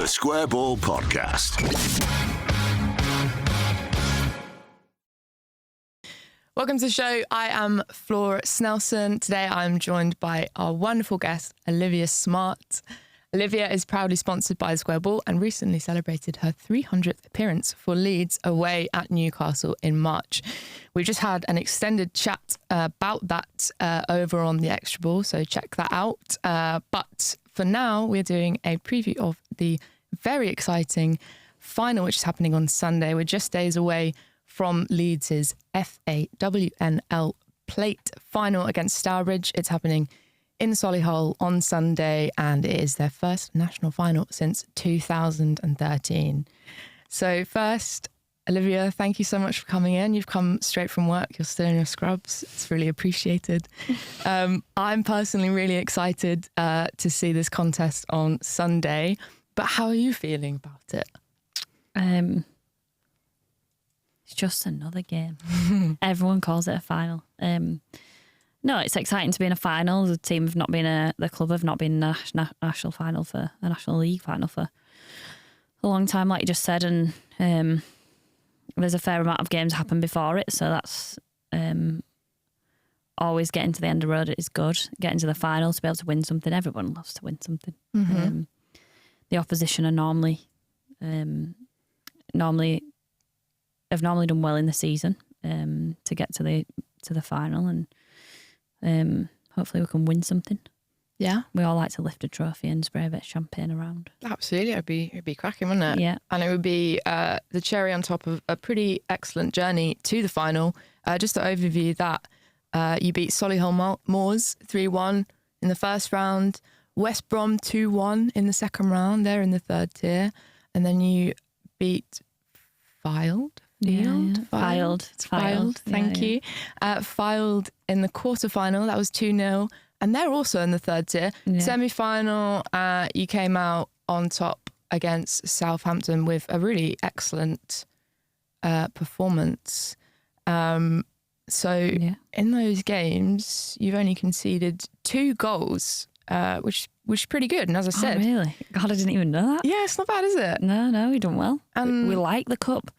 The Square Ball Podcast. Welcome to the show. I am Flora Snelson. Today I'm joined by our wonderful guest, Olivia Smart. Olivia is proudly sponsored by the Square Ball and recently celebrated her 300th appearance for Leeds away at Newcastle in March. We just had an extended chat about that over on the Extra Ball, so check that out. But for now, we're doing a preview of the very exciting final, which is happening on Sunday. We're just days away from Leeds' FAWNL Plate final against Stourbridge. It's happening in Solihull on Sunday, and it is their first national final since 2013. So first, Olivia, thank you so much for coming in. You've come straight from work. You're still in your scrubs. It's really appreciated. I'm personally really excited to see this contest on Sunday, but how are you feeling about it? It's just another game. Everyone calls it a final. No, it's exciting to be in a final. The club have not been in a national final for a National League final for a long time, like you just said, and there's a fair amount of games happen before it, so that's always getting to the end of the road is good. Getting to the final to be able to win something, everyone loves to win something. Mm-hmm. The opposition are normally have normally done well in the season to get to the final, and hopefully we can win something. Yeah, we all like to lift a trophy and spray a bit of champagne around. Absolutely, it'd be cracking, wouldn't it? Yeah, and it would be the cherry on top of a pretty excellent journey to the final. Just to overview that, you beat Solihull Moors 3-1 in the first round, West Brom 2-1 in the second round. They're in the third tier, and then you beat Filed. Thank you. Filed in the quarterfinal. That was 2-0. And they're also in the third tier. Yeah. Semi-final, you came out on top against Southampton with a really excellent performance. In those games, you've only conceded 2 goals, which is pretty good. And as I said... Oh, really? God, I didn't even know that. Yeah, it's not bad, is it? No, we done well. We like the cup.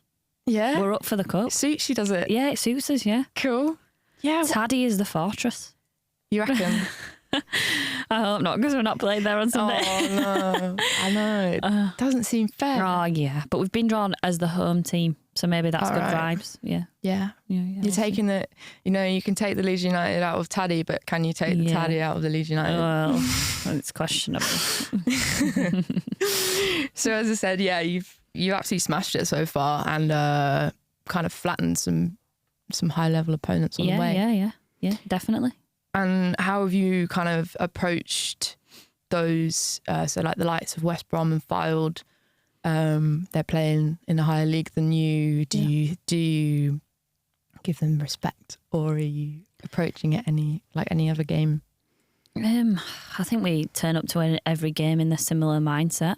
Yeah. We're up for the cup. It suits you, does it? Yeah, it suits us, yeah. Cool. Yeah. Taddy is the fortress. You reckon? I hope not, because we're not playing there on Sunday. Oh, no. I know. It doesn't seem fair. Oh, yeah. But we've been drawn as the home team, so maybe that's good vibes. Yeah. Yeah. You're taking it, you can take the Leeds United out of Taddy, but can you take the Taddy out of the Leeds United? Well, it's questionable. So as I said, yeah, you absolutely smashed it so far, and kind of flattened some high level opponents on the way. Yeah, definitely. And how have you kind of approached those? So like the likes of West Brom and Filed, they're playing in a higher league than you. Do you give them respect, or are you approaching it like any other game? I think we turn up to every game in a similar mindset.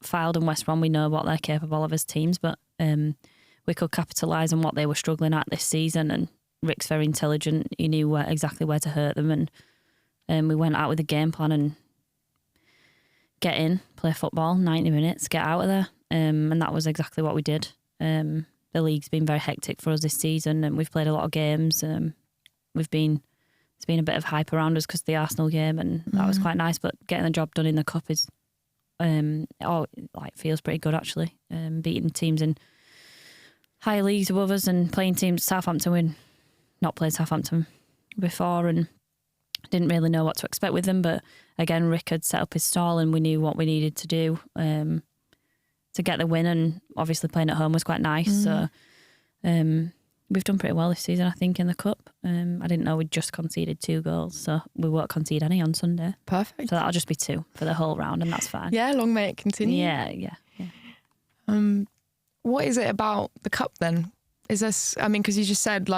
Filed and West Brom, we know what they're capable of as teams, but we could capitalise on what they were struggling at this season. And Rick's very intelligent. He knew exactly where to hurt them, and we went out with a game plan and get in, play football, 90 minutes, get out of there. And that was exactly what we did. The league's been very hectic for us this season, and we've played a lot of games. There's been a bit of hype around us because of the Arsenal game, and that was quite nice. But getting the job done in the cup is, feels pretty good actually. Beating teams in higher leagues above us and playing teams. Southampton, we'd not played Southampton before and didn't really know what to expect with them. But again, Rick had set up his stall, and we knew what we needed to do to get the win. And obviously playing at home was quite nice. So. We've done pretty well this season, I think, in the cup. I didn't know we'd just conceded 2 goals, so we won't concede any on Sunday. Perfect. So that'll just be 2 for the whole round, and that's fine. Yeah, long may it continue. Yeah. What is it about the cup then? Is this? I mean, because you just said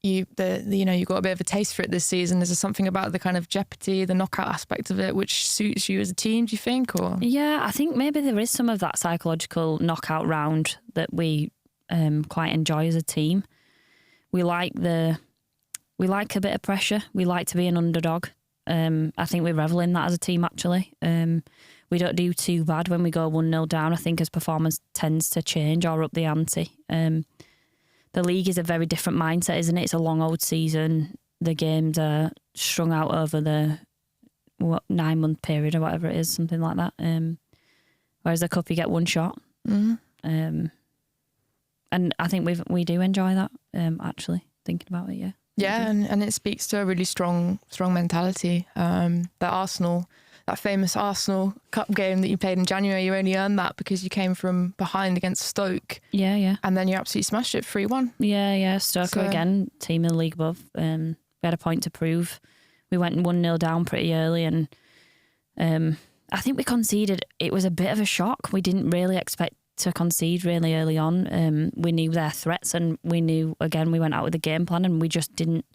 you got a bit of a taste for it this season. Is there something about the kind of jeopardy, the knockout aspect of it, which suits you as a team? Do you think? Or yeah, I think maybe there is some of that psychological knockout round that we quite enjoy as a team. We like a bit of pressure. We like to be an underdog. I think we revel in that as a team, actually. we don't do too bad when we go 1-0 down. I think as performance tends to change or up the ante. The league is a very different mindset, isn't it? It's a long old season. The games are strung out over the 9-month period or whatever it is, something like that. Whereas the cup, you get one shot. And I think we do enjoy that, actually, thinking about it, yeah. Yeah, and it speaks to a really strong mentality. That famous Arsenal Cup game that you played in January, you only earned that because you came from behind against Stoke. Yeah. And then you absolutely smashed it 3-1. Yeah. Stoke again, team in the league above. We had a point to prove. We went 1-0 down pretty early, and I think we conceded. It was a bit of a shock. We didn't really expect to concede really early on. We knew their threats, and we knew, again, we went out with a game plan, and we just didn't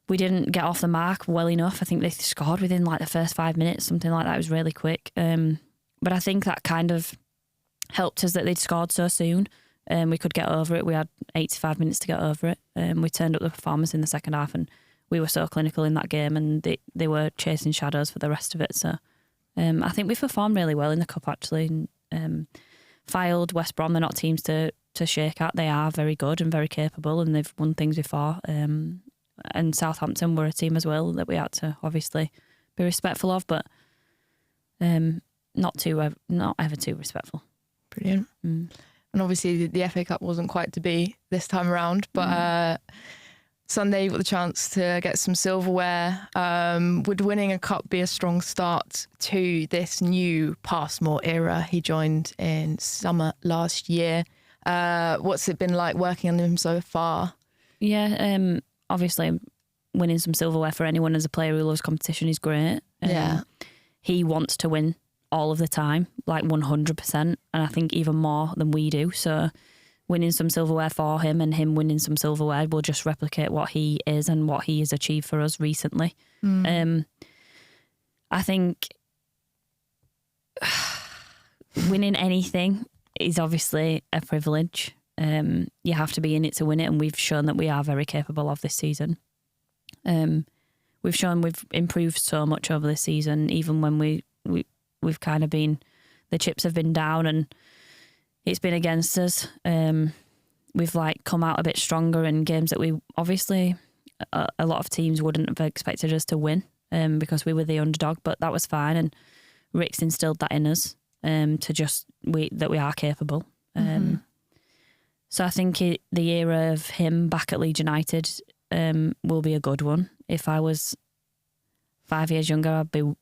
get off the mark well enough. I think they scored within like the first 5 minutes, something like that. It was really quick. But I think that kind of helped us that they'd scored so soon. We could get over it. We had 85 minutes to get over it. We turned up the performance in the second half, and we were so clinical in that game, and they were chasing shadows for the rest of it. So I think we performed really well in the cup, actually. Filed West Brom, they're not teams to shake at. They are very good and very capable, and they've won things before. And Southampton were a team as well that we had to obviously be respectful of, but not ever too respectful. Brilliant. And obviously the FA Cup wasn't quite to be this time around, but Sunday you got the chance to get some silverware. Would winning a cup be a strong start to this new Passmore era? He joined in summer last year. What's it been like working under him so far? Yeah, obviously winning some silverware for anyone as a player who loves competition is great. He wants to win all of the time, like 100%, and I think even more than we do. So winning some silverware for him and him winning some silverware will just replicate what he is and what he has achieved for us recently. I think winning anything is obviously a privilege. You have to be in it to win it, and we've shown that we are very capable of this season. We've shown we've improved so much over this season, even when we've kind of been, the chips have been down and it's been against us. We've like come out a bit stronger in games that we obviously a lot of teams wouldn't have expected us to win because we were the underdog, but that was fine. And Rick's instilled that in us that we are capable. So I think the era of him back at Leeds United will be a good one. If I was 5 years younger, I'd be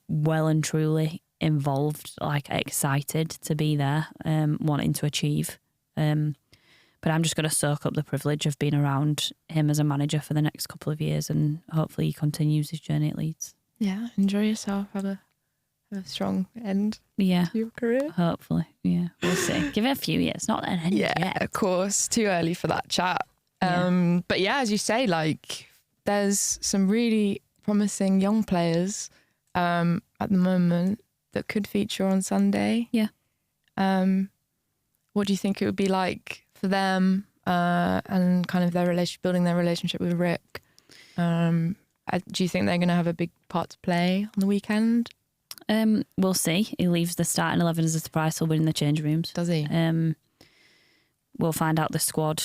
well and truly involved, like excited to be there, wanting to achieve. But I'm just going to soak up the privilege of being around him as a manager for the next couple of years, and hopefully he continues his journey at Leeds. Yeah, enjoy yourself. Have a strong end to your career. Hopefully, yeah. We'll see. Give it a few years, not an end yet. Yeah, of course. Too early for that chat. But yeah, as you say, like there's some really promising young players at the moment that could feature on Sunday. Yeah. What do you think it would be like for them and kind of building their relationship with Rick? Do you think they're going to have a big part to play on the weekend? We'll see. He leaves the starting 11 as a surprise. He'll win in the change rooms. Does he? We'll find out the squad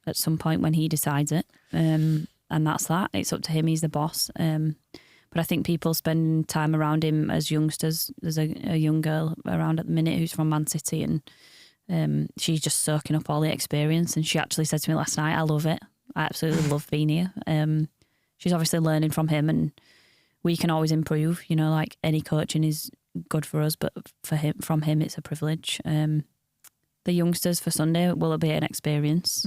at some point when he decides it. And that's that. It's up to him. He's the boss. But I think people spending time around him as youngsters. There's a young girl around at the minute who's from Man City, and she's just soaking up all the experience. And she actually said to me last night, I love it. I absolutely love being here. She's obviously learning from him, and we can always improve. You know, like any coaching is good for us, but from him, it's a privilege. The youngsters for Sunday will be an experience.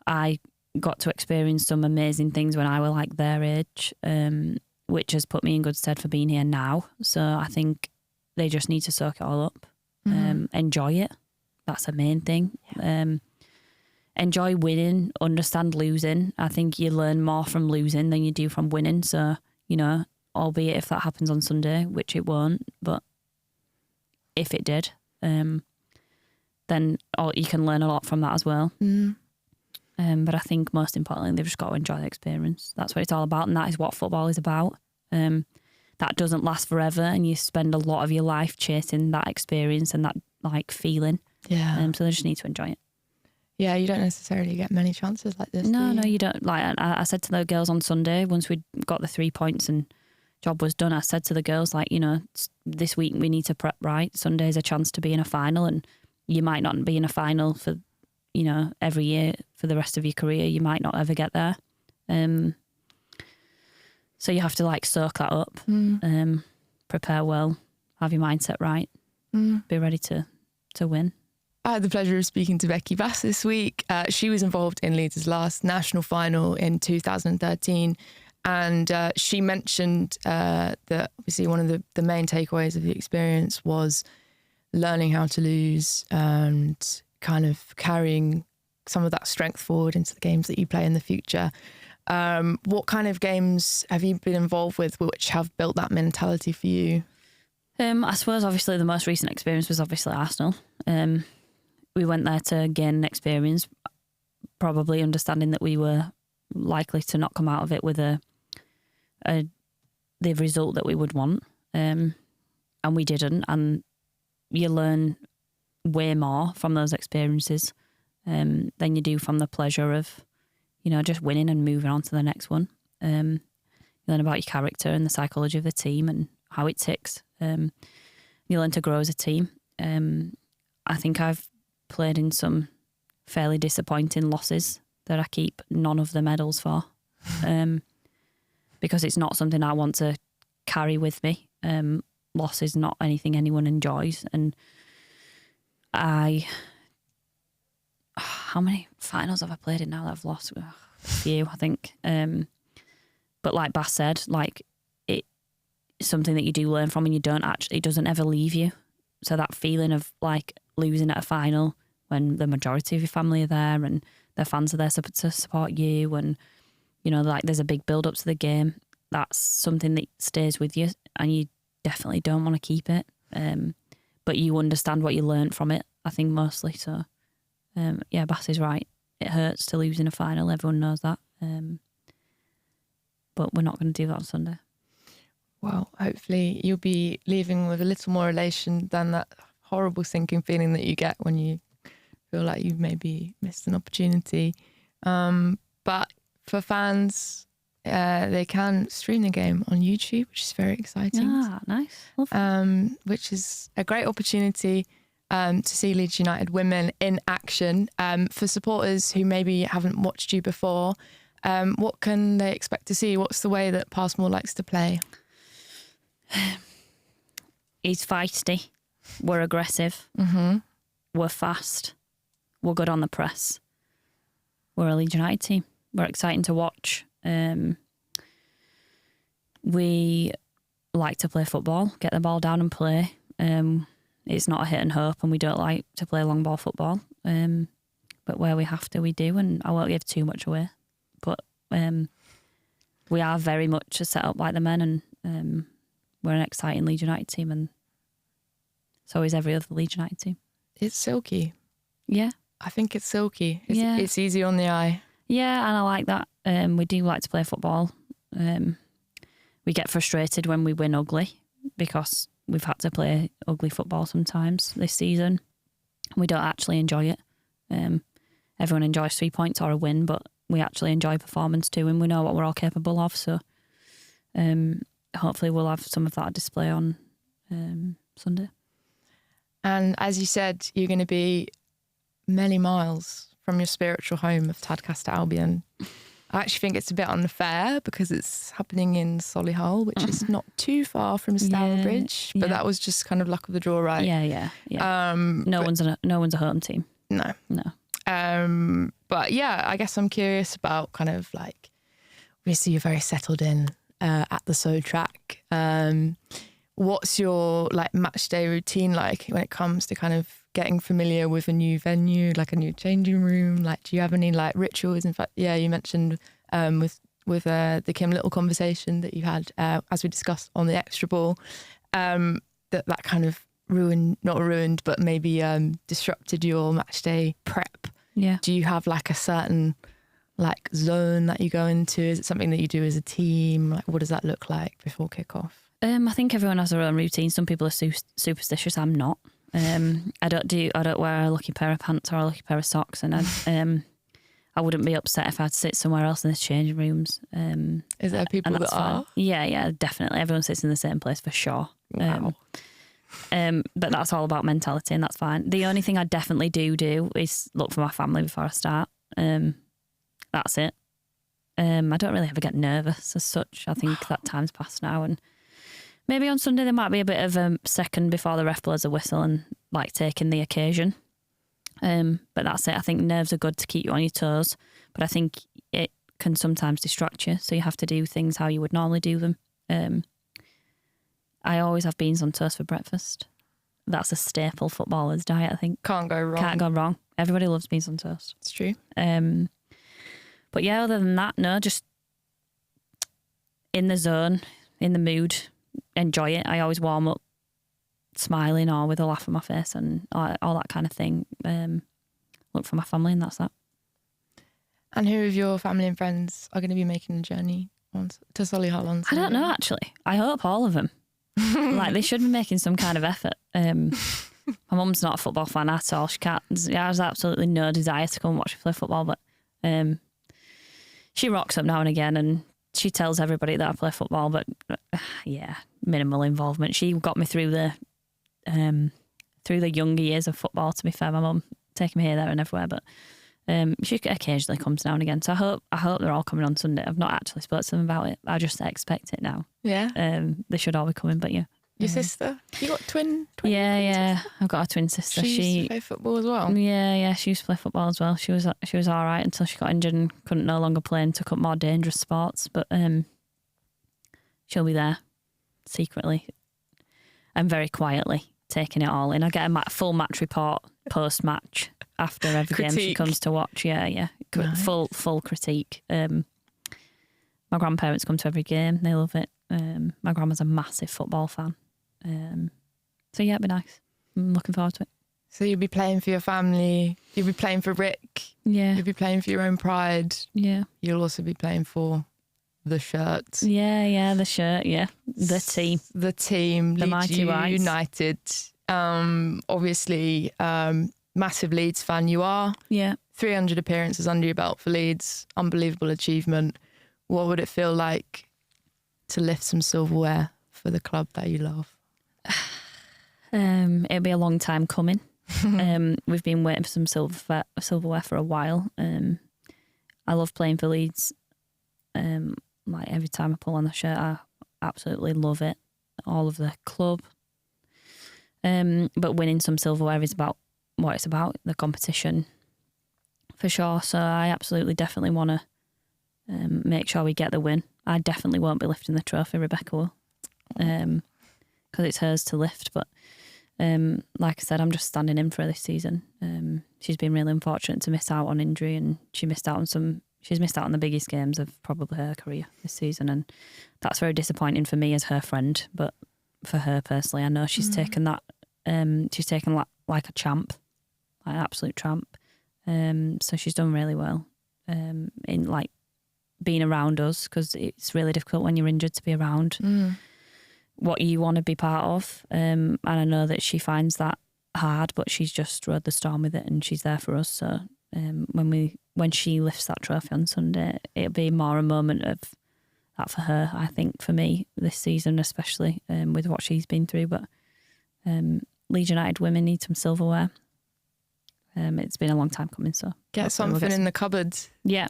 I got to experience some amazing things when I was like their age, which has put me in good stead for being here now. So I think they just need to soak it all up, enjoy it. That's the main thing. Enjoy winning, understand losing. I think you learn more from losing than you do from winning. So, you know, albeit if that happens on Sunday, which it won't, but if it did, then you can learn a lot from that as well. But I think most importantly, they've just got to enjoy the experience. That's what it's all about, and that is what football is about. that doesn't last forever, and you spend a lot of your life chasing that experience and that like feeling. Yeah. So they just need to enjoy it. Yeah, you don't necessarily get many chances like this. No, do you? no, you don't. Like I said to the girls on Sunday, once we got the 3 points and job was done, I said to the girls, like, you know, this week we need to prep right. Sunday's a chance to be in a final, and you might not be in a final for, you know, every year for the rest of your career. You might not ever get there. So you have to like soak that up, prepare well, have your mindset right, be ready to win. I had the pleasure of speaking to Becky Bass this week. She was involved in Leeds' last national final in 2013. And she mentioned that obviously one of the main takeaways of the experience was learning how to lose and kind of carrying some of that strength forward into the games that you play in the future. What kind of games have you been involved with which have built that mentality for you? I suppose obviously the most recent experience was obviously Arsenal. We went there to gain an experience, probably understanding that we were likely to not come out of it with the result that we would want, and we didn't. And you learn way more from those experiences than you do from the pleasure of, you know, just winning and moving on to the next one. You learn about your character and the psychology of the team and how it ticks. You learn to grow as a team. I think I've played in some fairly disappointing losses that I keep none of the medals for, because it's not something I want to carry with me. Loss is not anything anyone enjoys. And how many finals have I played in now that I've lost? A few, I think. But like Bass said, like it's something that you do learn from, and you don't actually, it doesn't ever leave you. So that feeling of like losing at a final when the majority of your family are there and their fans are there to support you, and you know, like there's a big build up to the game, that's something that stays with you, and you definitely don't want to keep it. But you understand what you learned from it, I think, mostly. So yeah, Bass is right. It hurts to lose in a final. Everyone knows that. But we're not going to do that on Sunday. Well, hopefully you'll be leaving with a little more elation than that horrible sinking feeling that you get when you feel like you've maybe missed an opportunity. But for fans, they can stream the game on YouTube, which is very exciting. Ah, nice. Lovely. Which is a great opportunity to see Leeds United Women in action. For supporters who maybe haven't watched you before, what can they expect to see? What's the way that Passmore likes to play? He's feisty. We're aggressive. We're fast. We're good on the press. We're a Leeds United team. We're exciting to watch. We like to play football, get the ball down and play. It's not a hit and hope, and we don't like to play long ball football. But where we have to, we do, and I won't give too much away. But we are very much a set up like the men, and we're an exciting Leeds United team, and so is every other Leeds United team. It's silky. Yeah. I think it's silky. It's easy on the eye. Yeah, and I like that. We do like to play football. We get frustrated when we win ugly, because we've had to play ugly football sometimes this season. We don't actually enjoy it. Everyone enjoys 3 points or a win, but we actually enjoy performance too, and we know what we're all capable of. So hopefully we'll have some of that display on Sunday. And as you said, you're going to be many miles from your spiritual home of Tadcaster Albion. I actually think it's a bit unfair because it's happening in Solihull, which is not too far from Stourbridge, but that was just kind of luck of the draw, right? Yeah. No one's a home team. No. But yeah, I guess I'm curious about kind of like, obviously you're very settled in at the SO track. What's your like match day routine like when it comes to kind of getting familiar with a new venue, like a new changing room? Like, do you have any like rituals? In fact, yeah, you mentioned with the Kim Little conversation that you had as we discussed on the extra ball, that kind of not ruined, but maybe disrupted your match day prep. Yeah. Do you have like a certain like zone that you go into? Is it something that you do as a team? Like, what does that look like before kickoff? I think everyone has their own routine. Some people are superstitious. I'm not. I don't wear a lucky pair of pants or a lucky pair of socks, and I wouldn't be upset if I had to sit somewhere else in the changing rooms. Is there people that fine. are? Yeah, definitely. Everyone sits in the same place for sure. Wow. But that's all about mentality, and that's fine. The only thing I definitely do is look for my family before I start. That's it. I don't really ever get nervous as such. I think that time's passed now, and maybe on Sunday there might be a bit of a second before the ref blows a whistle and like taking the occasion. But that's it. I think nerves are good to keep you on your toes, but I think it can sometimes distract you, so you have to do things how you would normally do them. I always have beans on toast for breakfast. That's a staple footballer's diet, I think. Can't go wrong. Can't go wrong. Everybody loves beans on toast. It's true. But yeah, other than that, no, just in the zone, in the mood, enjoy it. I always warm up smiling or with a laugh on my face and all that kind of thing. Look for my family, and that's that. And who of your family and friends are going to be making the journey to Solihull on Sunday? I don't know, actually. I hope all of them. Like, they should be making some kind of effort. My mum's not a football fan at all. She has absolutely no desire to come and watch me play football, but she rocks up now and again, and she tells everybody that I play football, but yeah, minimal involvement. She got me through the younger years of football, to be fair. My mum taking me here, there and everywhere, but she occasionally comes now and again. So I hope they're all coming on Sunday. I've not actually spoken to them about it. I just expect it now. Yeah. They should all be coming, but yeah. Your sister? You got twin Yeah. I've got a twin sister. She used to play football as well? Yeah. She used to play football as well. She was all right until she got injured and couldn't no longer play and took up more dangerous sports. But she'll be there secretly and very quietly taking it all in. I get a full match report post-match after every game she comes to watch. Yeah. Nice. Full critique. My grandparents come to every game. They love it. My grandma's a massive football fan. So yeah, it'd be nice. I'm looking forward to it. So you'll be playing for your family. You'll be playing for Rick. Yeah. You'll be playing for your own pride. Yeah. You'll also be playing for the shirt. Yeah, the shirt, yeah. The team. The team. The Leeds mighty Whites. United. Obviously, massive Leeds fan you are. Yeah. 300 appearances under your belt for Leeds. Unbelievable achievement. What would it feel like to lift some silverware for the club that you love? It'll be a long time coming. We've been waiting for some silverware for a while. I love playing for Leeds. Like every time I pull on the shirt, I absolutely love it. All of the club. But winning some silverware is about what it's about, the competition, for sure. So I definitely want to make sure we get the win. I definitely won't be lifting the trophy, Rebecca will, because it's hers to lift. But like I said, I'm just standing in for her this season. She's been really unfortunate to miss out on injury, and she's missed out on the biggest games of probably her career this season, and that's very disappointing for me as her friend. But for her personally, I know she's taken that. She's taken like a champ, like an absolute champ. So she's done really well in like being around us, because it's really difficult when you're injured to be around what you want to be part of. And I know that she finds that hard, but she's just rode the storm with it, and she's there for us. So when she lifts that trophy on Sunday, it'll be more a moment of that for her, I think, for me this season, especially with what she's been through. But Leeds United Women need some silverware. It's been a long time coming, so get something in the cupboard. Yeah.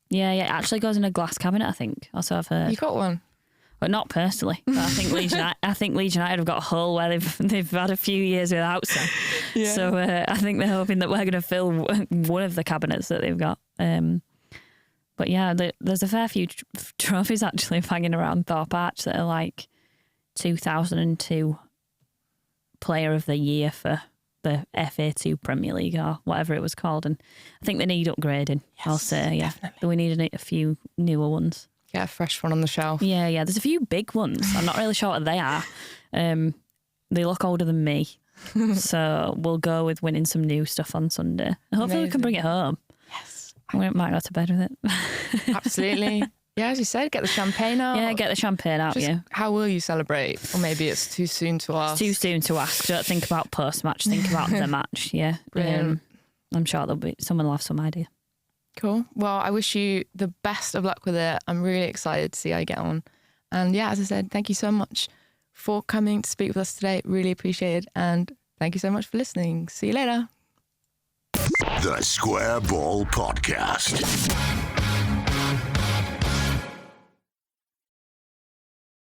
It actually goes in a glass cabinet, I think. Also, I've heard. You got one? But not personally. But I think Leeds United have got a hole where they've had a few years without some. Yeah. So I think they're hoping that we're going to fill one of the cabinets that they've got. But yeah, there's a fair few trophies actually hanging around Thorpe Arch that are like 2002 Player of the Year for the FA2 Premier League or whatever it was called, and I think they need upgrading. Yes, I'll say, yeah, definitely. We need a few newer ones. Get a fresh one on the shelf. Yeah. There's a few big ones. I'm not really sure what they are. They look older than me, so we'll go with winning some new stuff on Sunday. Hopefully, we can bring it home. Yes, we might go to bed with it. Absolutely. Yeah, as you said, get the champagne out. Yeah, get the champagne out, Just how will you celebrate? Or maybe it's too soon to ask. It's too soon to ask. Don't think about post-match, think about the match, yeah. Brilliant. I'm sure someone will have some idea. Cool. Well, I wish you the best of luck with it. I'm really excited to see how you get on. And yeah, as I said, thank you so much for coming to speak with us today. Really appreciate it. And thank you so much for listening. See you later. The Square Ball Podcast.